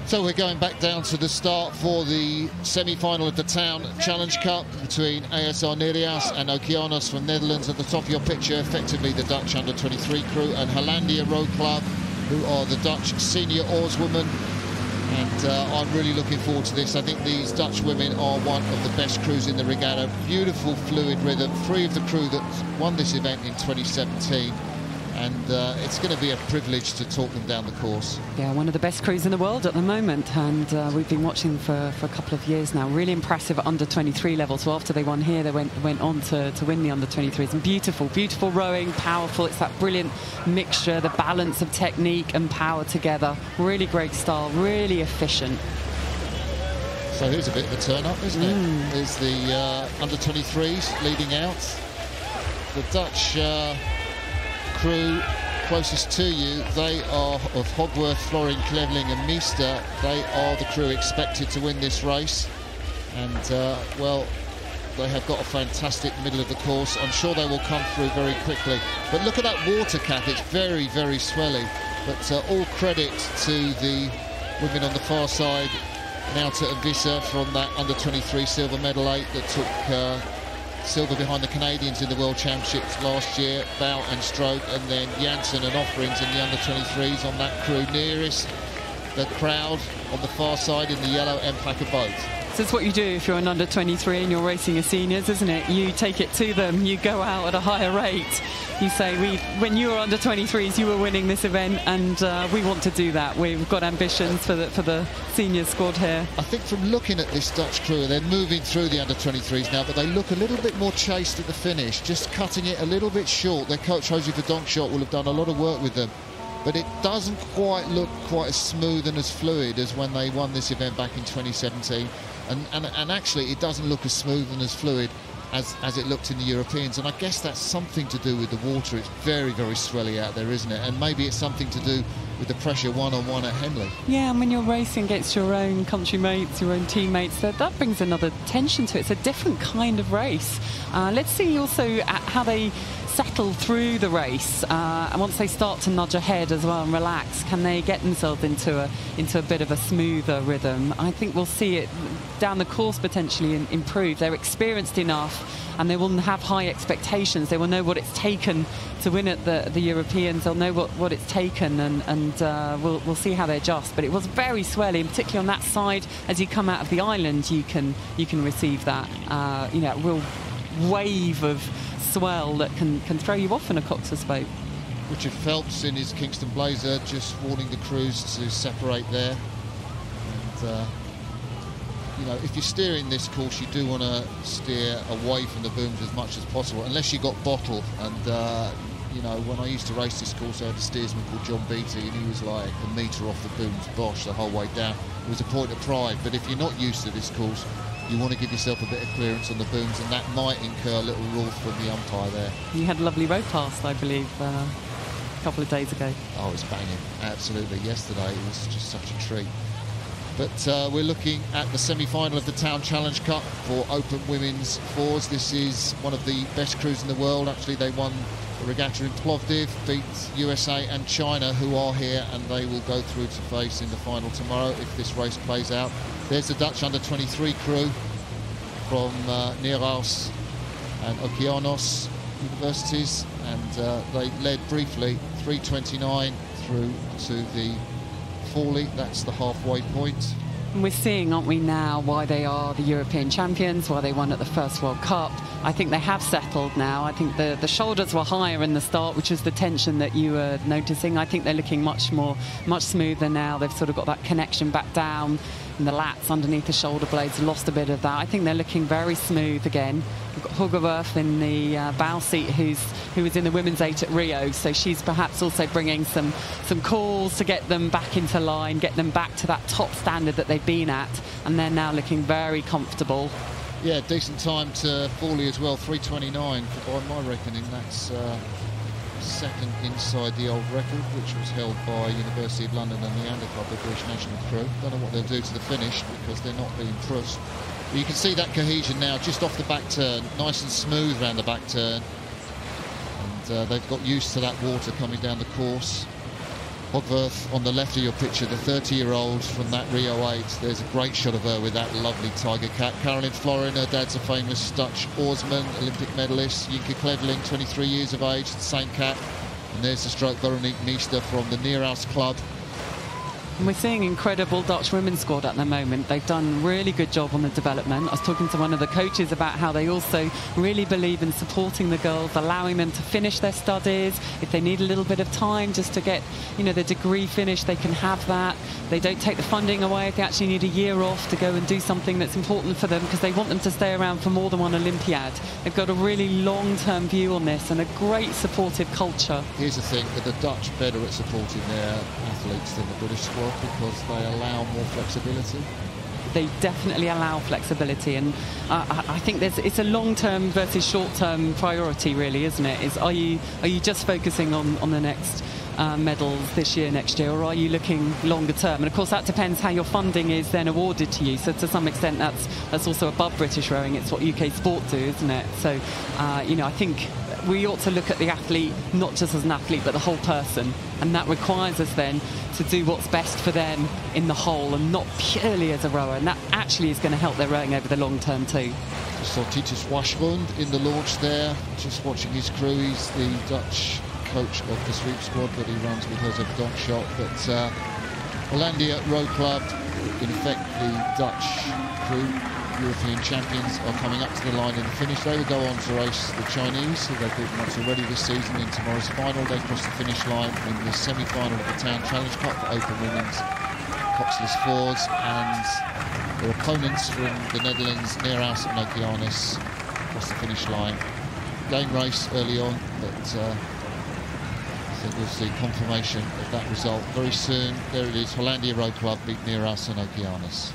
So we're going back down to the start for the semi-final of the Town Challenge Cup between A.S.R. Nereus and Okeanos from Netherlands. At the top of your picture, effectively the Dutch under-23 crew, and Hollandia Roeiclub, who are the Dutch senior oarswomen. And I'm really looking forward to this. I think these Dutch women are one of the best crews in the regatta. Beautiful, fluid rhythm. Three of the crew that won this event in 2017. And it's going to be a privilege to talk them down the course. Yeah, one of the best crews in the world at the moment, and we've been watching for a couple of years now. Really impressive at under-23 level. So after they won here, they went on to win the under-23s. And beautiful rowing, powerful. It's that brilliant mixture, the balance of technique and power together. Really great style, really efficient. So here's a bit of a turn-up, isn't it? There's the under-23s leading out. The Dutch crew closest to you, they are of Hogworth, Florin, Cleveling and Meester. They are the crew expected to win this race, and well, they have got a fantastic middle of the course. I'm sure they will come through very quickly, but look at that water cap, it's very swelly. But all credit to the women on the far side, Nauta and Visser from that under-23 silver medal 8 that took silver behind the Canadians in the World Championships last year, Bout and Stroke, and then Janssen and Offerings in the under-23s on that crew. Nearest the crowd on the far side in the yellow Empacher boat. So it's what you do if you're an under-23 and you're racing your seniors, isn't it? You take it to them, you go out at a higher rate. You say, when you were under-23s, you were winning this event, and we want to do that. We've got ambitions for the senior squad here. I think from looking at this Dutch crew, they're moving through the under-23s now, but they look a little bit more chaste at the finish, just cutting it a little bit short. Their coach, José Verdonkshot, will have done a lot of work with them, but it doesn't quite look quite as smooth and as fluid as when they won this event back in 2017. And actually, it doesn't look as smooth and as fluid as it looked in the Europeans, and I guess that's something to do with the water. It's very swelly out there, isn't it? And maybe it's something to do with the pressure one-on-one at Henley. Yeah, and when you're racing against your own country mates, your own teammates, that brings another tension to it. It's a different kind of race. Let's see also how they settle through the race, and once they start to nudge ahead as well and relax, can they get themselves into a bit of a smoother rhythm? I think we'll see it down the course potentially improve. They're experienced enough, and they will have high expectations. They will know what it's taken to win at the Europeans. They'll know what it's taken, and we'll see how they adjust. But it was very swelly, particularly on that side. As you come out of the island, you can receive that real wave of swell that can throw you off in a coxswain's boat. Richard Phelps in his Kingston Blazer just warning the crews to separate there. And if you're steering this course, you do want to steer away from the booms as much as possible, unless you got bottle. And when I used to race this course, I had a steersman called John Beattie, and he was like a metre off the booms, bosh, the whole way down. It was a point of pride. But if you're not used to this course, you want to give yourself a bit of clearance on the booms, and that might incur a little rule from the umpire there. You had a lovely road past, I believe, a couple of days ago. Oh, it's banging, absolutely. Yesterday it was just such a treat. But we're looking at the semi-final of the Town Challenge Cup for open women's fours. This is one of the best crews in the world. Actually, they won the regatta in Plovdiv, beat USA and China, who are here, and they will go through to face in the final tomorrow if this race plays out. There's the Dutch under-23 crew from Nereus and Okeanos universities, and they led briefly 3:29 through to the Foley. That's the halfway point. And we're seeing, aren't we now, why they are the European champions, why they won at the first World Cup. I think they have settled now. I think the shoulders were higher in the start, which was the tension that you were noticing. I think they're looking much smoother now. They've sort of got that connection back down, and the lats underneath the shoulder blades lost a bit of that. I think they're looking very smooth again. We've got Hogworth in the bow seat, who was in the women's 8 at Rio, so she's perhaps also bringing some calls to get them back into line, get them back to that top standard that they've been at, and they're now looking very comfortable. Yeah, decent time to Foley as well, 3:29. By my reckoning, that's second inside the old record, which was held by University of London and the Under Club, the British national crew. Don't know what they'll do to the finish because they're not being pushed. But you can see that cohesion now just off the back turn, nice and smooth around the back turn. And they've got used to that water coming down the course. Hogworth on the left of your picture, the 30-year-old from that Rio 8. There's a great shot of her with that lovely tiger cat. Caroline Florin, her dad's a famous Dutch oarsman, Olympic medalist. Jinke Kleveling, 23 years of age, the same cat. And there's the stroke, Veronique Meester from the Nereus Club. And we're seeing incredible Dutch women's squad at the moment. They've done a really good job on the development. I was talking to one of the coaches about how they also really believe in supporting the girls, allowing them to finish their studies. If they need a little bit of time just to get, you know, their degree finished, they can have that. They don't take the funding away if they actually need a year off to go and do something that's important for them, because they want them to stay around for more than one Olympiad. They've got a really long-term view on this and a great supportive culture. Here's the thing, that the Dutch are better at supporting their athletes than the British squad, because they allow more flexibility. They definitely allow flexibility, and I think it's a long-term versus short-term priority, really, isn't it? Are you just focusing on the next medals this year, next year, or are you looking longer term? And of course that depends how your funding is then awarded to you. So to some extent that's also above British rowing. It's what UK sport do, isn't it? So you know, I think we ought to look at the athlete not just as an athlete but the whole person, and that requires us then to do what's best for them in the whole and not purely as a rower, and that actually is going to help their rowing over the long term too. Just saw Titus Waschlund in the launch there, just watching his crew. He's the Dutch coach of the sweep squad that he runs with Jose Donkshot. But Hollandia Roeiclub, in effect the Dutch crew, European champions, are coming up to the line in the finish. They will go on to race the Chinese, who they've beaten once already this season, in tomorrow's final. They cross the finish line in the semi-final of the Town Challenge Cup for Open Women's Coxless Fours, and their opponents from the Netherlands, Nereus and Okeanos, cross the finish line. Game race early on, but I think we'll see confirmation of that result very soon. There it is, Hollandia Roeiclub beat Nereus and Okeanos.